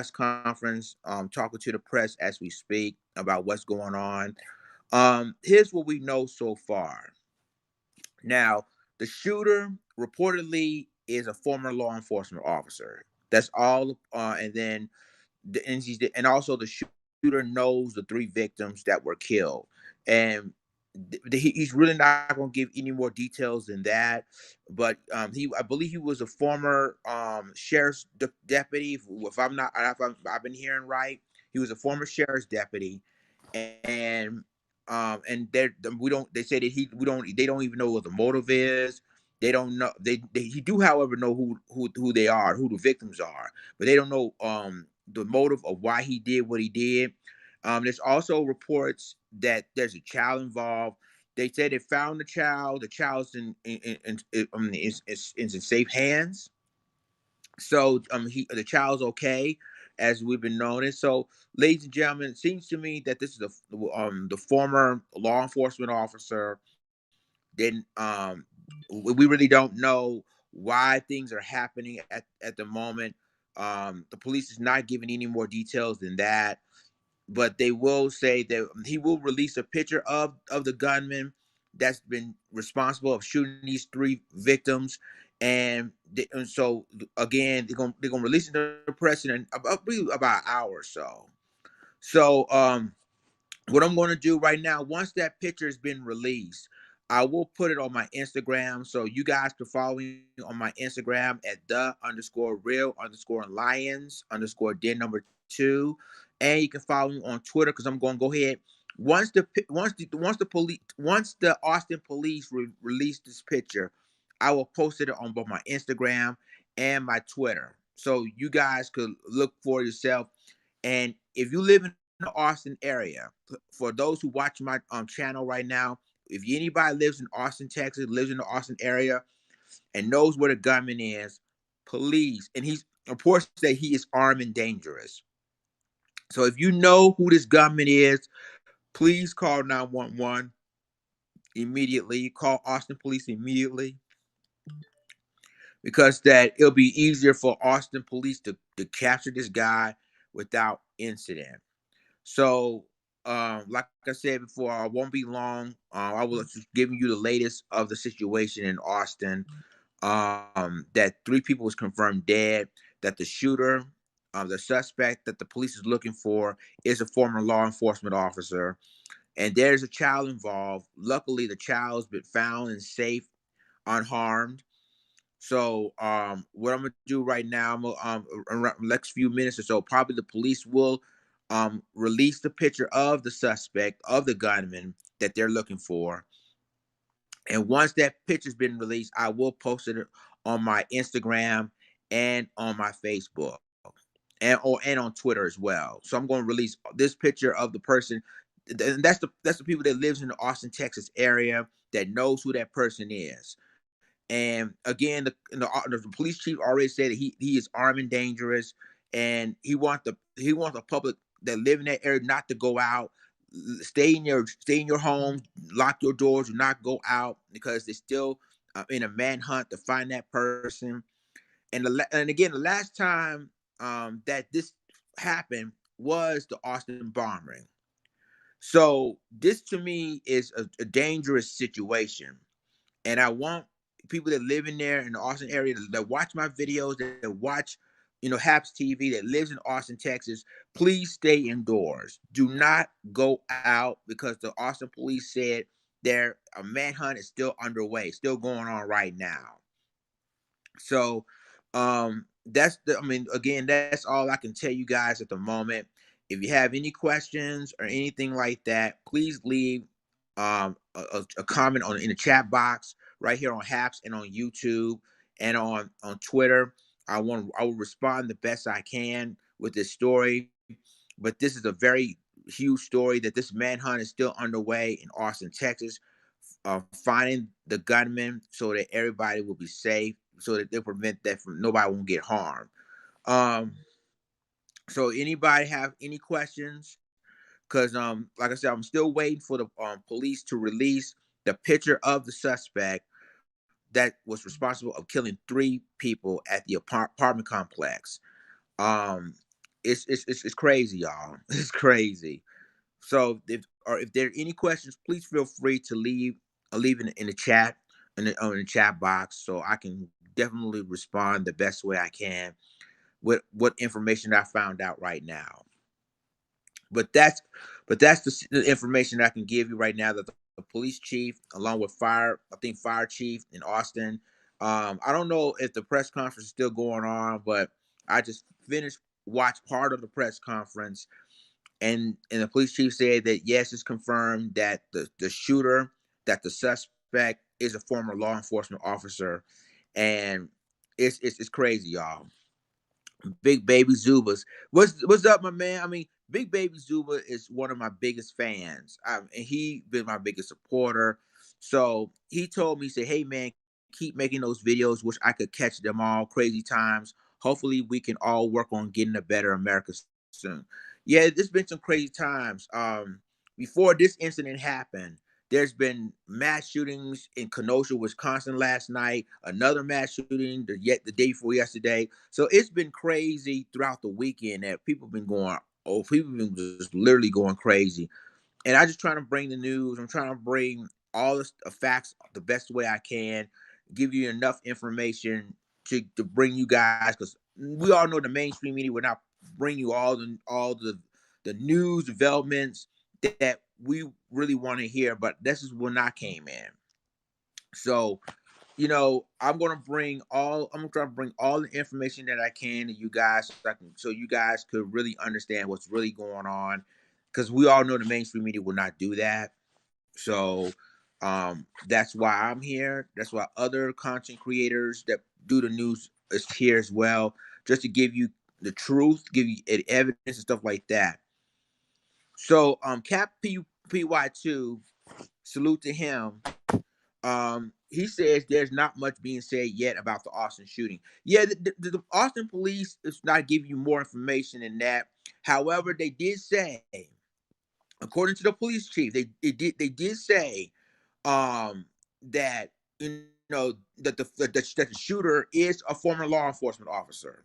conference, talking to the press as we speak about what's going on. Here's what we know so far. Now, the shooter reportedly is a former law enforcement officer. That's all. And also the shooter knows the three victims that were killed, and he's really not going to give any more details than that. But I believe he was a former sheriff's deputy. If I'm not, if I've been hearing right, he was a former sheriff's deputy, and we don't. They say that we don't. They don't even know what the motive is. They don't know. He do, however, know who they are, who the victims are, but they don't know the motive of why he did what he did. There's also reports that there's a child involved. They said they found the child. The child's in safe hands. So the child's okay, as we've been knowing. So, ladies and gentlemen, it seems to me that this is the former law enforcement officer. Then we really don't know why things are happening at the moment. The police is not giving any more details than that, but they will say that he will release a picture of the gunman that's been responsible of shooting these three victims. And so again, they're gonna release it to the press in about an hour or so. So what I'm going to do right now, once that picture has been released, I will put it on my Instagram. So you guys can follow me on my Instagram at the_real_lions_den number 2. And you can follow me on Twitter, because I'm going to go ahead. Once the Austin police release this picture, I will post it on both my Instagram and my Twitter. So you guys could look for yourself. And if you live in the Austin area, for those who watch my channel right now, if anybody lives in Austin, Texas, lives in the Austin area, and knows where the gunman is, please, and he's reports that he is armed and dangerous. So if you know who this gunman is, please call 911 immediately. Call Austin police immediately, because that it'll be easier for Austin police to capture this guy without incident. So, like I said before, I won't be long. I will just giving you the latest of the situation in Austin. That 3 people was confirmed dead. That the shooter, the suspect that the police is looking for, is a former law enforcement officer, and there's a child involved. Luckily, the child's been found and safe, unharmed. So, what I'm gonna do right now, I'm gonna, around the next few minutes or so, probably the police will release the picture of the suspect, of the gunman that they're looking for. And once that picture's been released, I will post it on my Instagram and on my Facebook, and on Twitter as well. So I'm going to release this picture of the person. And that's the people that lives in the Austin, Texas area, that knows who that person is. And again, the police chief already said that he is armed and dangerous, and he wants the public that live in that area not to go out. Stay in your home, lock your doors, do not go out, because they're still in a manhunt to find that person. And again, the last time that this happened was the Austin bombing. So this to me is a dangerous situation, and I want people that live in there in the Austin area that watch my videos, that watch, Haps TV, that lives in Austin, Texas. Please stay indoors. Do not go out, because the Austin police said their a manhunt is still underway, still going on right now. So, I mean, again, that's all I can tell you guys at the moment. If you have any questions or anything like that, please leave a comment in the chat box right here on Haps and on YouTube and on Twitter. I will respond the best I can with this story. But this is a very huge story, that this manhunt is still underway in Austin, Texas, finding the gunman so that everybody will be safe, so that they prevent that from nobody won't get harmed. Um, so anybody have any questions? Because like I said, I'm still waiting for the police to release the picture of the suspect that was responsible of killing 3 people at the apartment complex. Um, it's crazy, y'all. It's crazy. So if there are any questions, please feel free to leave in the chat in the chat box, so I can definitely respond the best way I can with what information I found out right now. But that's the information I can give you right now. That the police chief, along with I think fire chief in Austin. I don't know if the press conference is still going on, but I just watched part of the press conference, and the police chief said that yes, it's confirmed that the shooter, that the suspect is a former law enforcement officer, and it's crazy, y'all. Big Baby Zubas. What's up, my man? I mean, Big Baby Zuba is one of my biggest fans. And he been my biggest supporter. So he told me, say, hey man, keep making those videos. Wish I could catch them all. Crazy times. Hopefully, we can all work on getting a better America soon. Yeah, there's been some crazy times. Before this incident happened, there's been mass shootings in Kenosha, Wisconsin last night. Another mass shooting the day before yesterday. So it's been crazy throughout the weekend that people been just literally going crazy. And I just trying to bring the news. I'm trying to bring all the facts the best way I can, give you enough information to bring you guys, because we all know the mainstream media will not bring you all the news developments that we really want to hear. But this is when I came in. So I'm gonna try to bring all the information that I can to you guys, so you guys could really understand what's really going on, because we all know the mainstream media will not do that. So that's why I'm here. That's why other content creators that do the news is here as well, just to give you the truth, give you evidence and stuff like that. So Cap PY2, salute to him. He says there's not much being said yet about the Austin shooting. Yeah, the Austin police is not giving you more information than that. However, they did say, according to the police chief, they did say that that the shooter is a former law enforcement officer.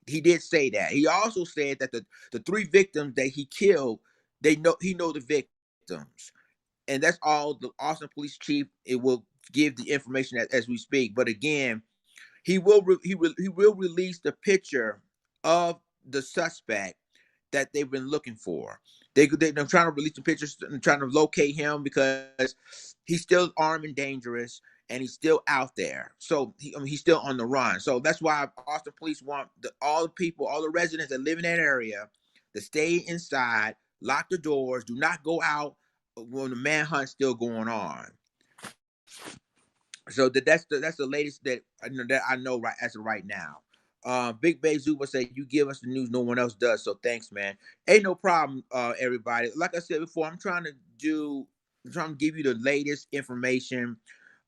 He did say that. He also said that the three victims that he killed, he know the victims, and that's all the Austin police chief. It will give the information as we speak. But again, he will release the picture of the suspect that they've been looking for. They're trying to release the pictures and trying to locate him, because he's still armed and dangerous, and he's still out there. So he's still on the run. So that's why Austin police want all the people, all the residents that live in that area, to stay inside, lock the doors, do not go out when the manhunt's still going on. So that's the latest that I know right as of right now. Big Bay Zuba said, "You give us the news no one else does." So thanks, man. Ain't no problem, everybody. Like I said before, I'm trying to give you the latest information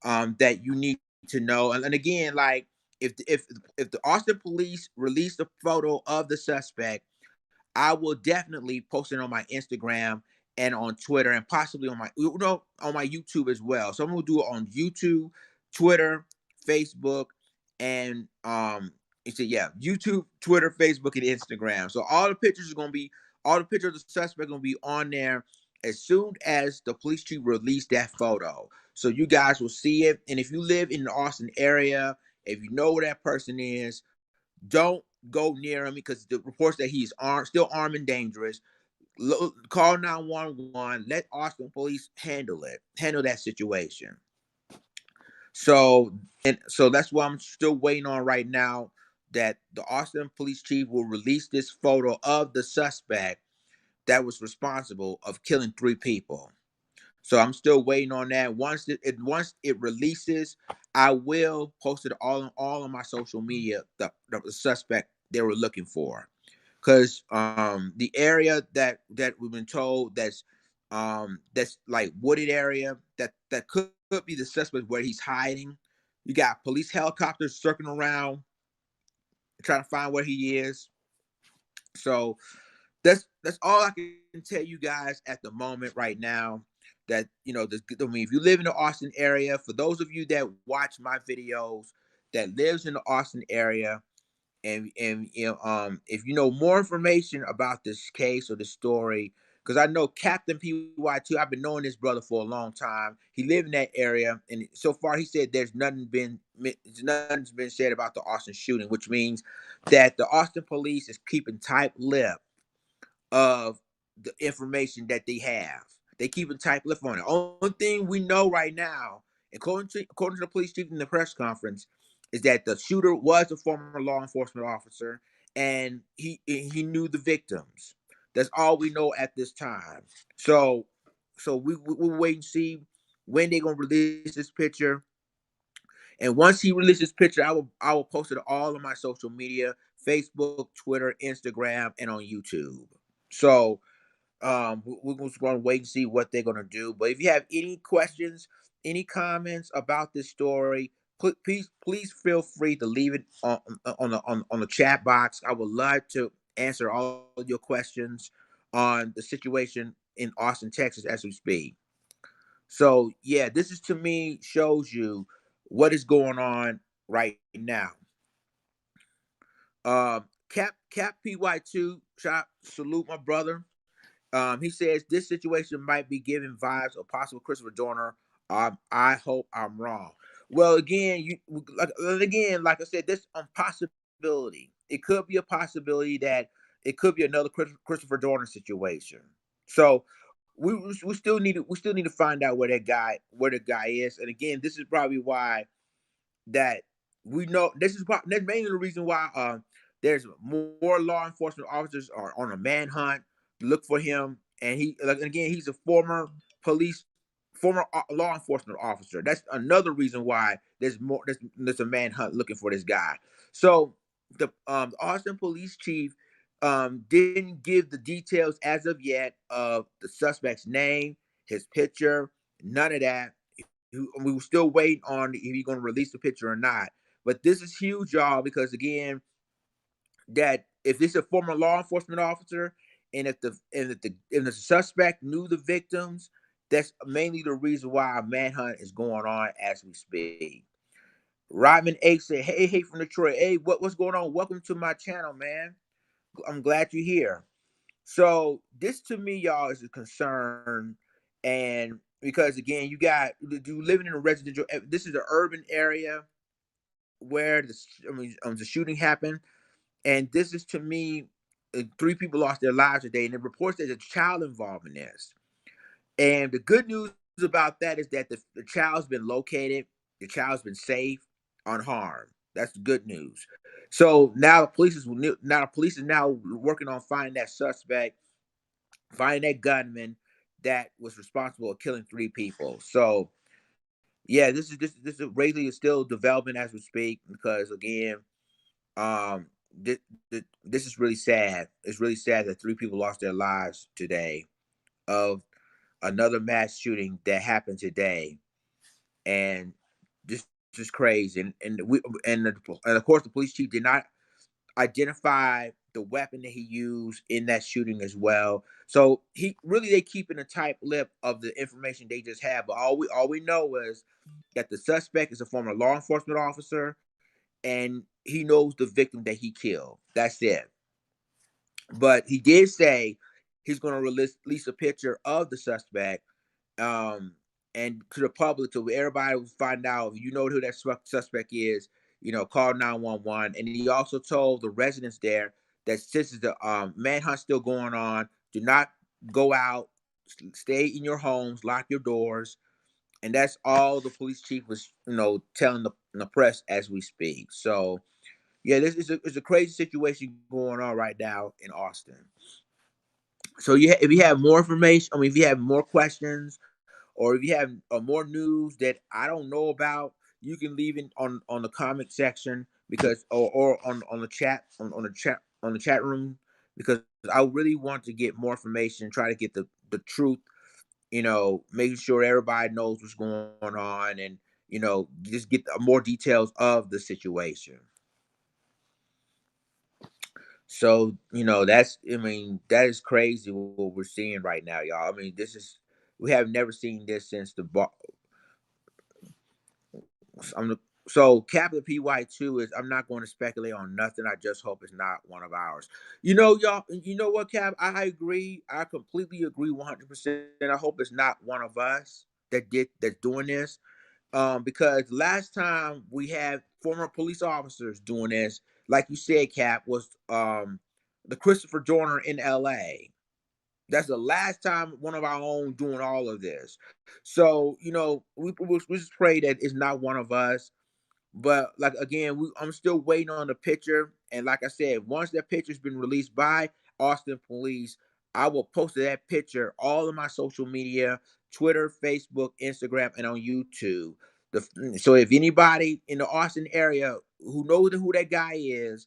that you need to know. And again, like if the Austin police release the photo of the suspect, I will definitely post it on my Instagram and on Twitter, and possibly on my YouTube as well. So I'm gonna do it on YouTube, Twitter, Facebook, and YouTube, Twitter, Facebook, and Instagram. So all the pictures of the suspect gonna be on there as soon as the police chief release that photo. So you guys will see it. And if you live in the Austin area, if you know where that person is, don't go near him, because the reports that he's still armed and dangerous. Call 911. Let Austin police handle that situation. So that's what I'm still waiting on right now. That the Austin police chief will release this photo of the suspect that was responsible of killing 3 people. So I'm still waiting on that. Once it releases, I will post it all on my social media. The suspect they were looking for, because the area that we've been told that's like wooded area, that could be the suspect where he's hiding. You got police helicopters circling around trying to find where he is. So that's all I can tell you guys at the moment right now. That if you live in the Austin area, for those of you that watch my videos that lives in the Austin area, and if you know more information about this case or the story, because I know Captain PY2, I've been knowing this brother for a long time. He lived in that area, and so far he said nothing's been said about the Austin shooting, which means that the Austin police is keeping tight lip of the information that they have. They keep a tight lip on it. Only thing we know right now, according to the police chief in the press conference, is that the shooter was a former law enforcement officer and he knew the victims. That's all we know at this time. So we'll wait and see when they're gonna release this picture. And once he releases this picture, I will post it all on my social media: Facebook, Twitter, Instagram, and on YouTube. So we're just going to wait and see what they're going to do. But if you have any questions, any comments about this story, please feel free to leave it on the chat box. I would love to answer all of your questions on the situation in Austin, Texas, as we speak. So yeah, this is to me shows you what is going on right now. Cap PY2 shot salute my brother. He says this situation might be giving vibes of possible Christopher Dorner. I hope I'm wrong. Well, like I said, this possibility. It could be a possibility that it could be another Christopher Dorner situation. So we still need to find out where the guy is. And again, this is probably why that we know that's mainly the reason why there's more law enforcement officers are on a manhunt to look for him. And he, like, again, he's a former law enforcement officer. That's another reason why there's a manhunt looking for this guy. So the Austin police chief didn't give the details as of yet of the suspect's name, his picture, none of that. We were still waiting on if he's going to release the picture or not. But this is huge, y'all, because again, that if this is a former law enforcement officer, and if the suspect knew the victims, that's mainly the reason why a manhunt is going on as we speak. Rodman H said, "Hey, from Detroit. Hey, what's going on? Welcome to my channel, man. I'm glad you're here." So this to me, y'all, is a concern, and because again, you living in a residential. This is an urban area where the shooting happened, and this is to me, three people lost their lives today, and it reports there's a child involved in this. And the good news about that is that the child's been located, the child's been safe, unharmed. That's the good news. So now the police is now working on finding that suspect, finding that gunman that was responsible for killing three people. So yeah, this Rayleigh is still developing as we speak, because again, um, this, this is really sad. It's really sad that three people lost their lives today of another mass shooting that happened today, and this is crazy. And of course the police chief did not identify the weapon that he used in that shooting as well. So they keeping a tight lip of the information they just have. But all we know is that the suspect is a former law enforcement officer, and he knows the victim that he killed. That's it. But he did say he's going to release a picture of the suspect, um, and to the public, so everybody will find out. If you know who that suspect is, call 911. And he also told the residents there that since the manhunt still going on, do not go out, stay in your homes, lock your doors. And that's all the police chief was, telling the press as we speak. So yeah, this is it's a crazy situation going on right now in Austin. So if you have more information, if you have more questions, or if you have more news that I don't know about, you can leave it on the comment section, because or on the chat on the chat room, because I really want to get more information, try to get the truth, making sure everybody knows what's going on, and just get more details of the situation. So, that is crazy what we're seeing right now, y'all. We have never seen this since the bar. So Captain PY2 is, I'm not going to speculate on nothing. I just hope it's not one of ours. You know, y'all, you know what, Cap? I agree. I completely agree 100%. I hope it's not one of us that's doing this. Because last time we had former police officers doing this, like you said, Cap, was the Christopher Joyner in LA. That's the last time one of our own doing all of this. So, you know, we just pray that it's not one of us. But like again, I'm still waiting on the picture. And like I said, once that picture's been released by Austin Police, I will post that picture all of my social media, Twitter, Facebook, Instagram, and on YouTube. So if anybody in the Austin area who knows who that guy is,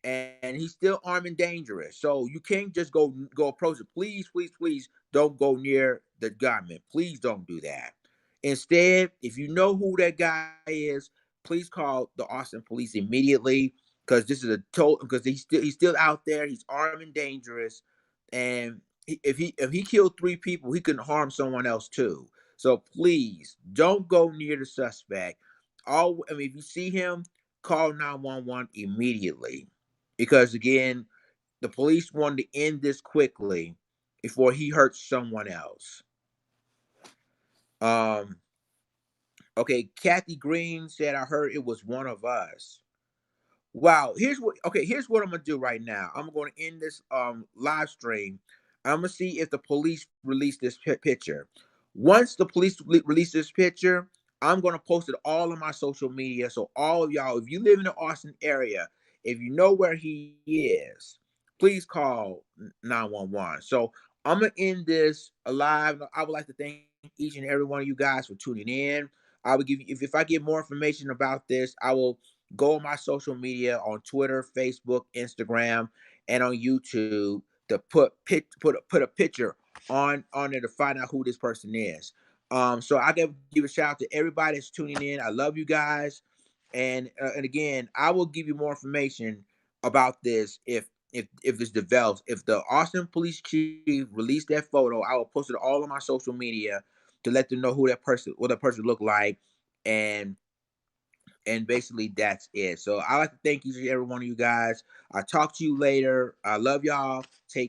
and he's still armed and dangerous. So you can't just go approach it. Please, please, please don't go near the gunman. Please don't do that. Instead, if you know who that guy is, please call the Austin Police immediately, because this is a total, because he's still out there. He's armed and dangerous, and if he killed 3 people, he can harm someone else too. So please don't go near the suspect. If you see him, call 911 immediately, because again, the police wanted to end this quickly before he hurts someone else. Um, okay, Kathy Green said, I heard it was one of us. Wow, here's what I'm gonna do right now. I'm gonna end this live stream. I'm gonna see if the police release this picture. Once the police release this picture, I'm gonna post it all on my social media. So all of y'all, if you live in the Austin area, if you know where he is, please call 911. So I'm gonna end this alive. I would like to thank each and every one of you guys for tuning in. I will give you, if I get more information about this, I will go on my social media on Twitter, Facebook, Instagram, and on YouTube to put a picture on there to find out who this person is. So I give a shout out to everybody that's tuning in. I love you guys, and again, I will give you more information about this if this develops. If the Austin Police Chief released that photo, I will post it all on my social media to let them know what that person looked like, and basically that's it. So I like to thank each and every one of you guys. I'll talk to you later. I love y'all. Take